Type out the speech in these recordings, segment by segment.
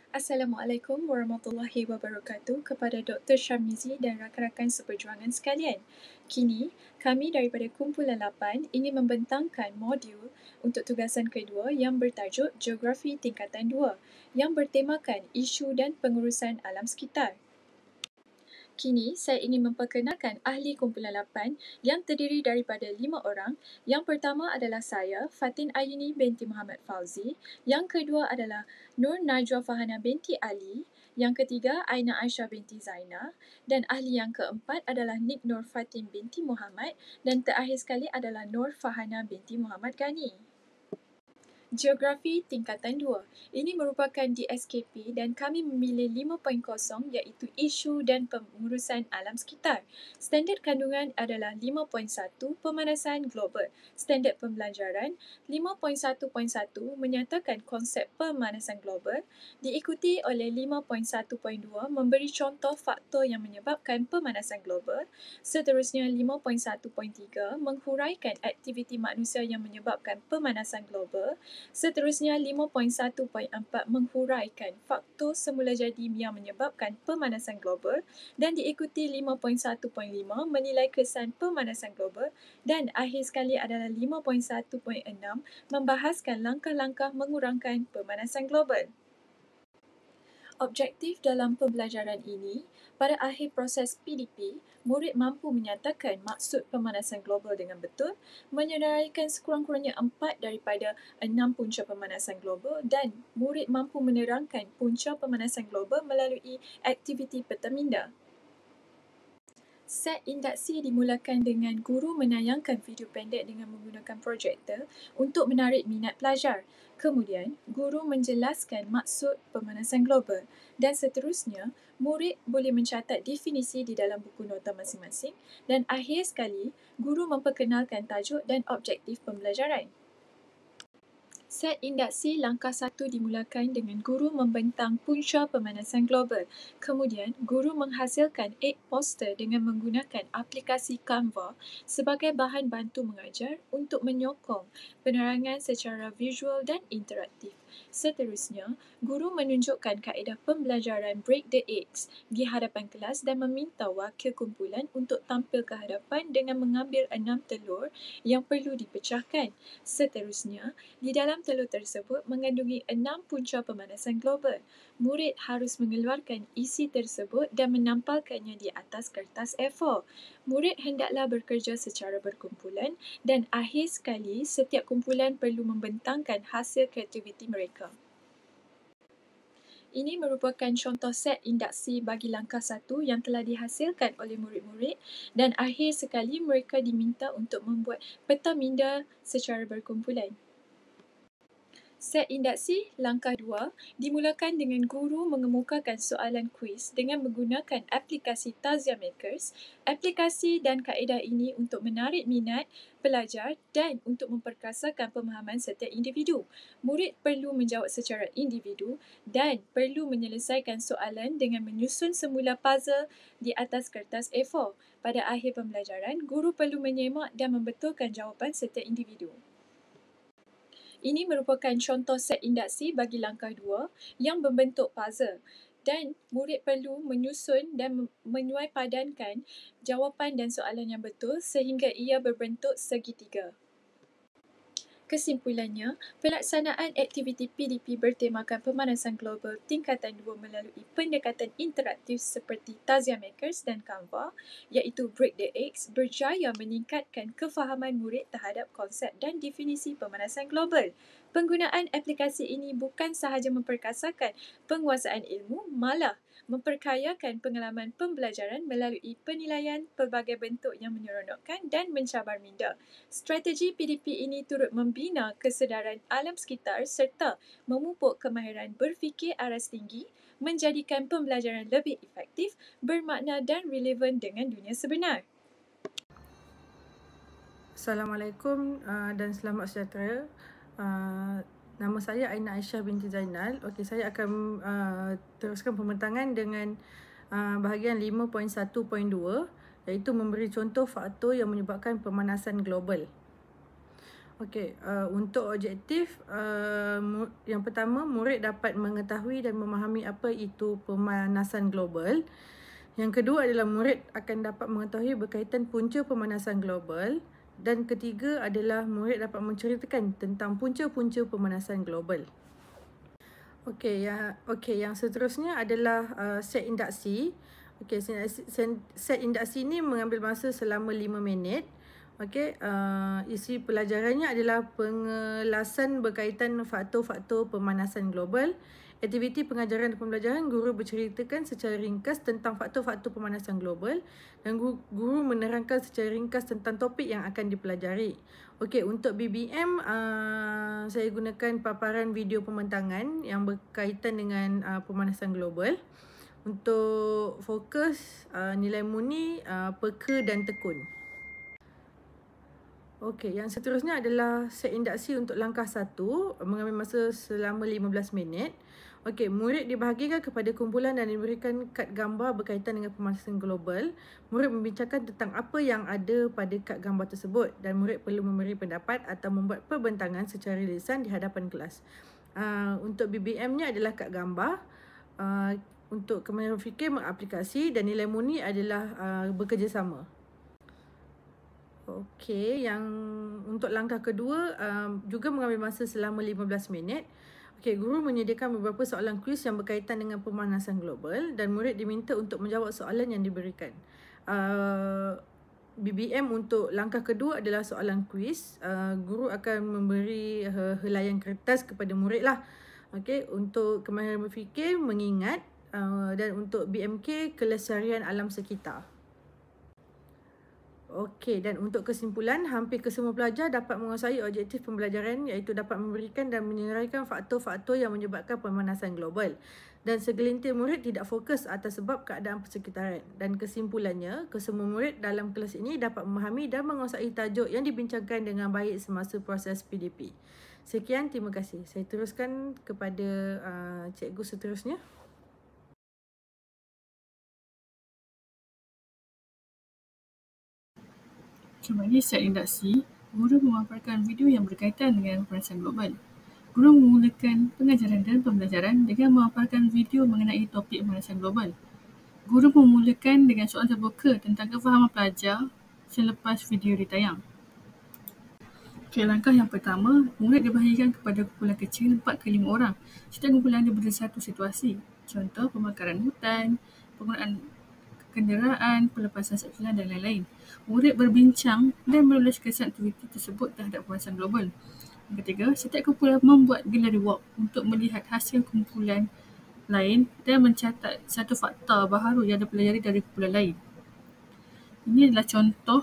Assalamualaikum warahmatullahi wabarakatuh kepada Dr. Syarmizi dan rakan-rakan seperjuangan sekalian. Kini, kami daripada Kumpulan 8 ingin membentangkan modul untuk tugasan kedua yang bertajuk Geografi Tingkatan 2 yang bertemakan isu dan pengurusan alam sekitar. Kini, saya ingin memperkenalkan ahli Kumpulan 8 yang terdiri daripada 5 orang. Yang pertama adalah saya, Fatin Ayini binti Muhammad Fauzi. Yang kedua adalah Nur Najwa Fahana binti Ali. Yang ketiga, Aina Aisyah binti Zaina. Dan ahli yang keempat adalah Nik Nur Fatin binti Muhammad. Dan terakhir sekali adalah Nur Fahana binti Muhammad Ghani. Geografi Tingkatan 2. Ini merupakan DSKP dan kami memilih 5.0 iaitu isu dan pengurusan alam sekitar. Standard kandungan adalah 5.1 pemanasan global. Standard pembelajaran 5.1.1 menyatakan konsep pemanasan global, diikuti oleh 5.1.2 memberi contoh faktor yang menyebabkan pemanasan global. Seterusnya 5.1.3 menghuraikan aktiviti manusia yang menyebabkan pemanasan global. Seterusnya 5.1.4 menghuraikan faktor semula jadi yang menyebabkan pemanasan global dan diikuti 5.1.5 menilai kesan pemanasan global dan akhir sekali adalah 5.1.6 membahaskan langkah-langkah mengurangkan pemanasan global. Objektif dalam pembelajaran ini, pada akhir proses PDP, murid mampu menyatakan maksud pemanasan global dengan betul, menyedarikan sekurang-kurangnya 4 daripada 6 punca pemanasan global dan murid mampu menerangkan punca pemanasan global melalui aktiviti peterminda. Set induksi dimulakan dengan guru menayangkan video pendek dengan menggunakan projektor untuk menarik minat pelajar. Kemudian, guru menjelaskan maksud pemanasan global dan seterusnya, murid boleh mencatat definisi di dalam buku nota masing-masing dan akhir sekali, guru memperkenalkan tajuk dan objektif pembelajaran. Set induksi langkah 1 dimulakan dengan guru membentang punca pemanasan global. Kemudian, guru menghasilkan 8 poster dengan menggunakan aplikasi Canva sebagai bahan bantu mengajar untuk menyokong penerangan secara visual dan interaktif. Seterusnya, guru menunjukkan kaedah pembelajaran Break the Eggs di hadapan kelas dan meminta wakil kumpulan untuk tampil ke hadapan dengan mengambil 6 telur yang perlu dipecahkan. Seterusnya, di dalam telur tersebut mengandungi 6 punca pemanasan global. Murid harus mengeluarkan isi tersebut dan menampalkannya di atas kertas A4. Murid hendaklah bekerja secara berkumpulan dan akhir sekali setiap kumpulan perlu membentangkan hasil kreativiti mereka. Ini merupakan contoh set induksi bagi langkah 1 yang telah dihasilkan oleh murid-murid dan akhir sekali mereka diminta untuk membuat peta minda secara berkumpulan. Set induksi langkah 2 dimulakan dengan guru mengemukakan soalan kuis dengan menggunakan aplikasi Tazia Makers. Aplikasi dan kaedah ini untuk menarik minat pelajar dan untuk memperkasakan pemahaman setiap individu. Murid perlu menjawab secara individu dan perlu menyelesaikan soalan dengan menyusun semula puzzle di atas kertas A4. Pada akhir pembelajaran, guru perlu menyemak dan membetulkan jawapan setiap individu. Ini merupakan contoh set induksi bagi langkah 2 yang membentuk puzzle dan murid perlu menyusun dan menyuai padankan jawapan dan soalan yang betul sehingga ia berbentuk segitiga. Kesimpulannya, pelaksanaan aktiviti PDP bertemakan pemanasan global tingkatan 2 melalui pendekatan interaktif seperti Tazia Makers dan Canva, iaitu Break the Eggs, berjaya meningkatkan kefahaman murid terhadap konsep dan definisi pemanasan global. Penggunaan aplikasi ini bukan sahaja memperkasakan penguasaan ilmu, malah memperkayakan pengalaman pembelajaran melalui penilaian pelbagai bentuk yang menyeronokkan dan mencabar minda. Strategi PDP ini turut membina kesedaran alam sekitar serta memupuk kemahiran berfikir aras tinggi, menjadikan pembelajaran lebih efektif, bermakna dan relevan dengan dunia sebenar. Assalamualaikum dan selamat sejahtera. Nama saya Aina Aisyah binti Zainal. Okey, saya akan teruskan pembentangan dengan bahagian 5.1.2 iaitu memberi contoh faktor yang menyebabkan pemanasan global. Okey, untuk objektif, yang pertama, murid dapat mengetahui dan memahami apa itu pemanasan global. Yang kedua adalah murid akan dapat mengetahui berkaitan punca pemanasan global. Dan ketiga adalah murid dapat menceritakan tentang punca-punca pemanasan global. Okey, yang seterusnya adalah set induksi. Okey, set induksi ni mengambil masa selama 5 minit. Okey, isi pelajarannya adalah pengelasan berkaitan faktor-faktor pemanasan global. Aktiviti pengajaran dan pembelajaran, guru berceritakan secara ringkas tentang faktor-faktor pemanasan global dan guru menerangkan secara ringkas tentang topik yang akan dipelajari. Okey, untuk BBM, saya gunakan paparan video pembentangan yang berkaitan dengan pemanasan global. Untuk fokus, nilai murni, peka dan tekun. Okey, yang seterusnya adalah set induksi untuk langkah 1, mengambil masa selama 15 minit. Okey, murid dibahagikan kepada kumpulan dan diberikan kad gambar berkaitan dengan pemanasan global. Murid membincangkan tentang apa yang ada pada kad gambar tersebut dan murid perlu memberi pendapat atau membuat perbentangan secara lisan di hadapan kelas. Untuk BBM-nya adalah kad gambar. Untuk kemahiran fikir mengaplikasi dan nilai murni adalah bekerjasama. Okey, yang untuk langkah kedua juga mengambil masa selama 15 minit. Okey, guru menyediakan beberapa soalan kuis yang berkaitan dengan pemanasan global dan murid diminta untuk menjawab soalan yang diberikan. BBM untuk langkah kedua adalah soalan kuis. Guru akan memberi helaian kertas kepada murid lah. Okey, untuk kemahiran berfikir, mengingat, dan untuk BMK, kelestarian alam sekitar. Okey, dan untuk kesimpulan, hampir kesemua pelajar dapat menguasai objektif pembelajaran iaitu dapat memberikan dan menyeraikan faktor-faktor yang menyebabkan pemanasan global. Dan segelintir murid tidak fokus atas sebab keadaan persekitaran. Dan kesimpulannya, kesemua murid dalam kelas ini dapat memahami dan menguasai tajuk yang dibincangkan dengan baik semasa proses PDP. Sekian, terima kasih. Saya teruskan kepada cikgu seterusnya. Bagi set induksi, guru memaparkan video yang berkaitan dengan pemanasan global. Guru memulakan pengajaran dan pembelajaran dengan memaparkan video mengenai topik pemanasan global. Guru memulakan dengan soalan terbuka tentang kefahaman pelajar selepas video ditayang. Okay, langkah yang pertama, murid dibahagikan kepada kumpulan kecil 4 ke 5 orang. Setiap kumpulan diberi satu situasi. Contoh, pembakaran hutan, penggunaan kenderaan, pelepasan sekilan dan lain-lain. Murid berbincang dan menulis kesan aktiviti tersebut terhadap pemanasan global. Yang ketiga, setiap kumpulan membuat gallery walk untuk melihat hasil kumpulan lain dan mencatat satu fakta baharu yang dipelajari dari kumpulan lain. Ini adalah contoh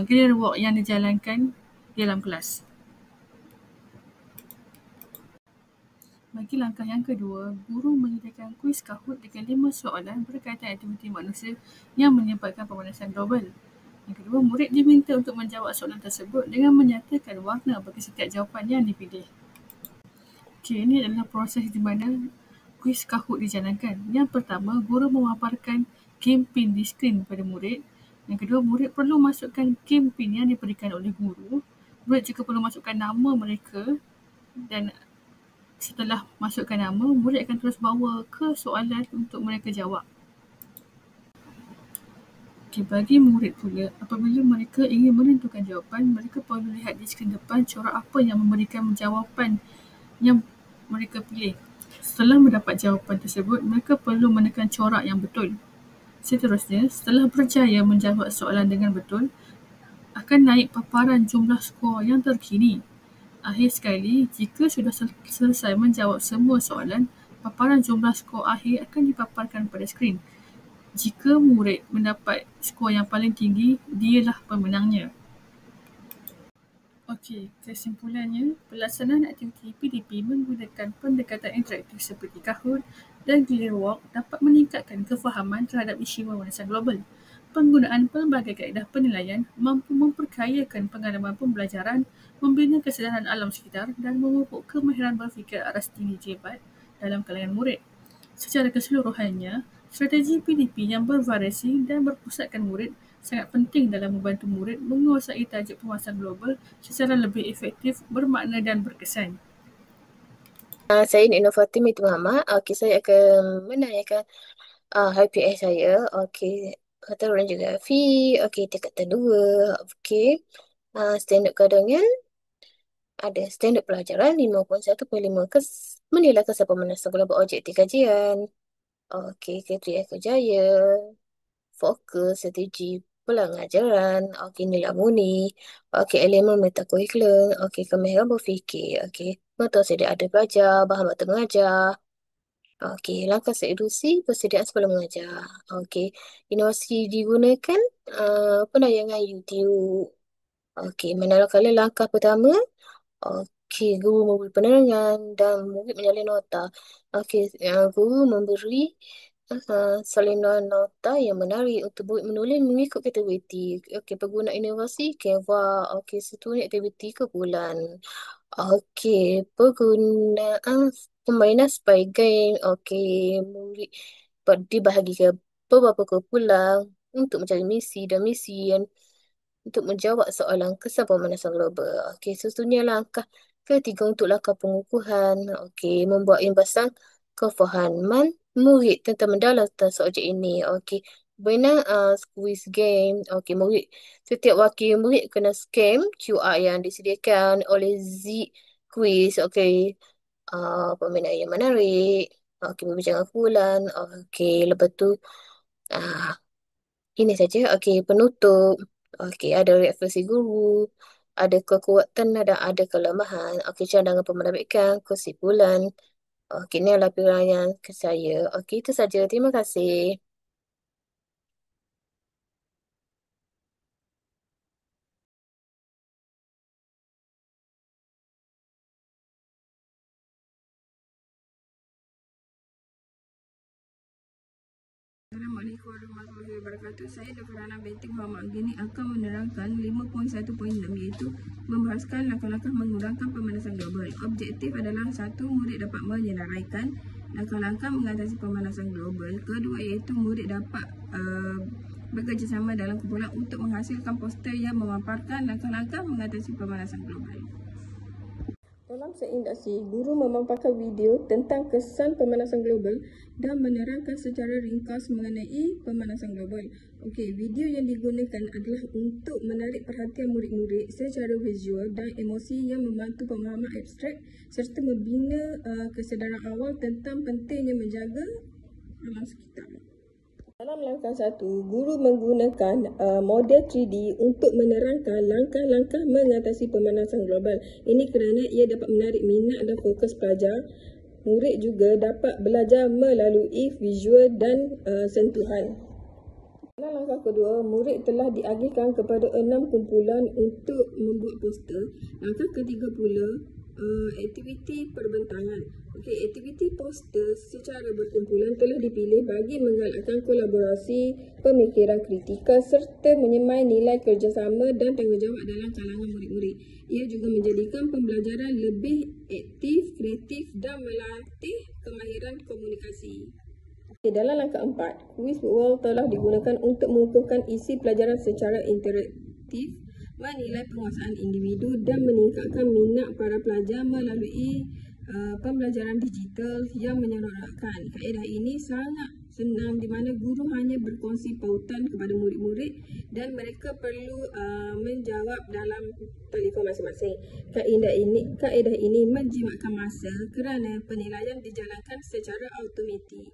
gallery walk yang dijalankan dalam kelas. Bagi langkah yang kedua, guru menyediakan kuis Kahoot dengan 5 soalan berkaitan aktiviti manusia yang menyebabkan pemanasan global. Yang kedua, murid diminta untuk menjawab soalan tersebut dengan menyatakan warna bagi setiap jawapan yang dipilih. Okey, ini adalah proses di mana kuis Kahoot dijalankan. Yang pertama, guru memaparkan kempen di skrin kepada murid. Yang kedua, murid perlu masukkan kempen yang diberikan oleh guru. Murid juga perlu masukkan nama mereka dan setelah masukkan nama, murid akan terus bawa ke soalan untuk mereka jawab. Okay, bagi murid pula, apabila mereka ingin menentukan jawapan, mereka perlu lihat di skrin depan corak apa yang memberikan jawapan yang mereka pilih. Setelah mendapat jawapan tersebut, mereka perlu menekan corak yang betul. Seterusnya, setelah berjaya menjawab soalan dengan betul, akan naik paparan jumlah skor yang terkini. Akhir sekali, jika sudah selesai menjawab semua soalan, paparan jumlah skor akhir akan dipaparkan pada skrin. Jika murid mendapat skor yang paling tinggi, dialah pemenangnya. Okey, kesimpulannya, pelaksanaan aktiviti PDP menggunakan pendekatan interaktif seperti Kahoot dan gallery walk dapat meningkatkan kefahaman terhadap isu pemanasan global. Penggunaan pelbagai kaedah penilaian mampu memperkayakan pengalaman pembelajaran, membina kesedaran alam sekitar dan memupuk kemahiran berfikir aras tinggi jebat dalam kalangan murid. Secara keseluruhannya, Strategi PDP yang bervariasi dan berpusatkan murid sangat penting dalam membantu murid menguasai tajuk pemanasan global secara lebih efektif, bermakna dan berkesan. Saya Nik Nur Fatim binti Muhammad. Saya akan menanyakan HPS saya. Turun juga fee. Tingkatan 2. Standard kadangan. Ada standard pelajaran 5.1.5 menilai kesan pemanasan global objektif kajian. Kriteria kerjaya. Fokus, strategi pengajaran. Nilai murni. Elemen metakurikular. Kemahiran berfikir. Mengetahui sedia ada belajar, bahan bakti mengajar. Langkah seilusi persediaan sebelum mengajar. Inovasi digunakan penayangan YouTube. Manakala langkah pertama, guru memberi penerangan dan murid menyalin nota. Guru memberi salinan nota yang menarik untuk murid menulis mengikut aktiviti. Penggunaan inovasi Canva. Seterusnya aktiviti kumpulan. Penggunaan permainan spy game. Murid dibahagi ke beberapa kumpulan untuk mencari misi dan misi untuk menjawab soalan kesan pemanasan global. Seterusnya langkah ketiga untuk langkah pengukuhan. Membuat imbasan kefahaman murid tentang mendalam tentang subjek ini. Permainan quiz game. Setiap wakil murid kena scan QR yang disediakan oleh Z Quiz. Permainan yang menarik. Perbincangan kumpulan. Lepas tu ini saja. Penutup. Ada refleksi guru. Ada kekuatan dan ada kelemahan. Cadangan pemerhatian, kesimpulan. Ini adalah pilihan saya. Itu saja. Terima kasih. Assalamualaikum warahmatullahi wabarakatuh. Saya Dr. Rana binti Muhammad Gini akan menerangkan 5.1.6 iaitu membahaskan langkah-langkah mengurangkan pemanasan global. Objektif adalah 1. Murid dapat menyenaraikan langkah-langkah mengatasi pemanasan global. Kedua iaitu murid dapat bekerjasama dalam kumpulan untuk menghasilkan poster yang memaparkan langkah-langkah mengatasi pemanasan global. Dalam seinduksi, guru memaparkan video tentang kesan pemanasan global dan menerangkan secara ringkas mengenai pemanasan global. Video yang digunakan adalah untuk menarik perhatian murid-murid secara visual dan emosi yang membantu pemahaman abstrak serta membina kesedaran awal tentang pentingnya menjaga alam sekitar. Dalam langkah 1, guru menggunakan model 3D untuk menerangkan langkah-langkah mengatasi pemanasan global. Ini kerana ia dapat menarik minat dan fokus pelajar. Murid juga dapat belajar melalui visual dan sentuhan. Dalam langkah kedua, murid telah diagihkan kepada 6 kumpulan untuk membuat poster. Langkah ketiga pula, aktiviti perbentangan. Aktiviti poster secara berkumpulan telah dipilih bagi menggalakkan kolaborasi, pemikiran kritikal serta menyemai nilai kerjasama dan tanggungjawab dalam kalangan murid-murid. Ia juga menjadikan pembelajaran lebih aktif, kreatif dan melatih kemahiran komunikasi. Dalam langkah 4, quiz world telah digunakan untuk mengukuhkan isi pelajaran secara interaktif, menilai penguasaan individu dan meningkatkan minat para pelajar melalui pembelajaran digital yang menyeronokkan. Kaedah ini sangat senang di mana guru hanya berkongsi pautan kepada murid-murid dan mereka perlu menjawab dalam telefon masing-masing. Kaedah ini menjimatkan masa kerana penilaian dijalankan secara automatik.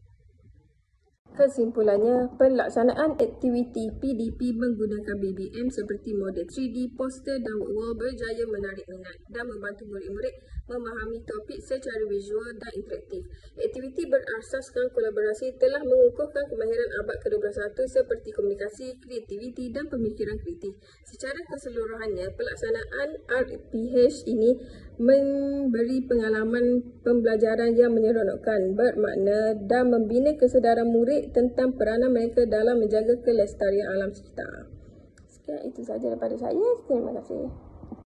Kesimpulannya, pelaksanaan aktiviti PDP menggunakan BBM seperti model 3D, poster dan wall berjaya menarik minat dan membantu murid-murid memahami topik secara visual dan interaktif. Aktiviti berasaskan kolaborasi telah mengukuhkan kemahiran abad ke-21 seperti komunikasi, kreativiti dan pemikiran kritis. Secara keseluruhannya, pelaksanaan RPH ini memberi pengalaman pembelajaran yang menyeronokkan, bermakna dan membina kesedaran murid tentang peranan mereka dalam menjaga kelestarian alam sekitar. Sekian, itu sahaja daripada saya. Terima kasih.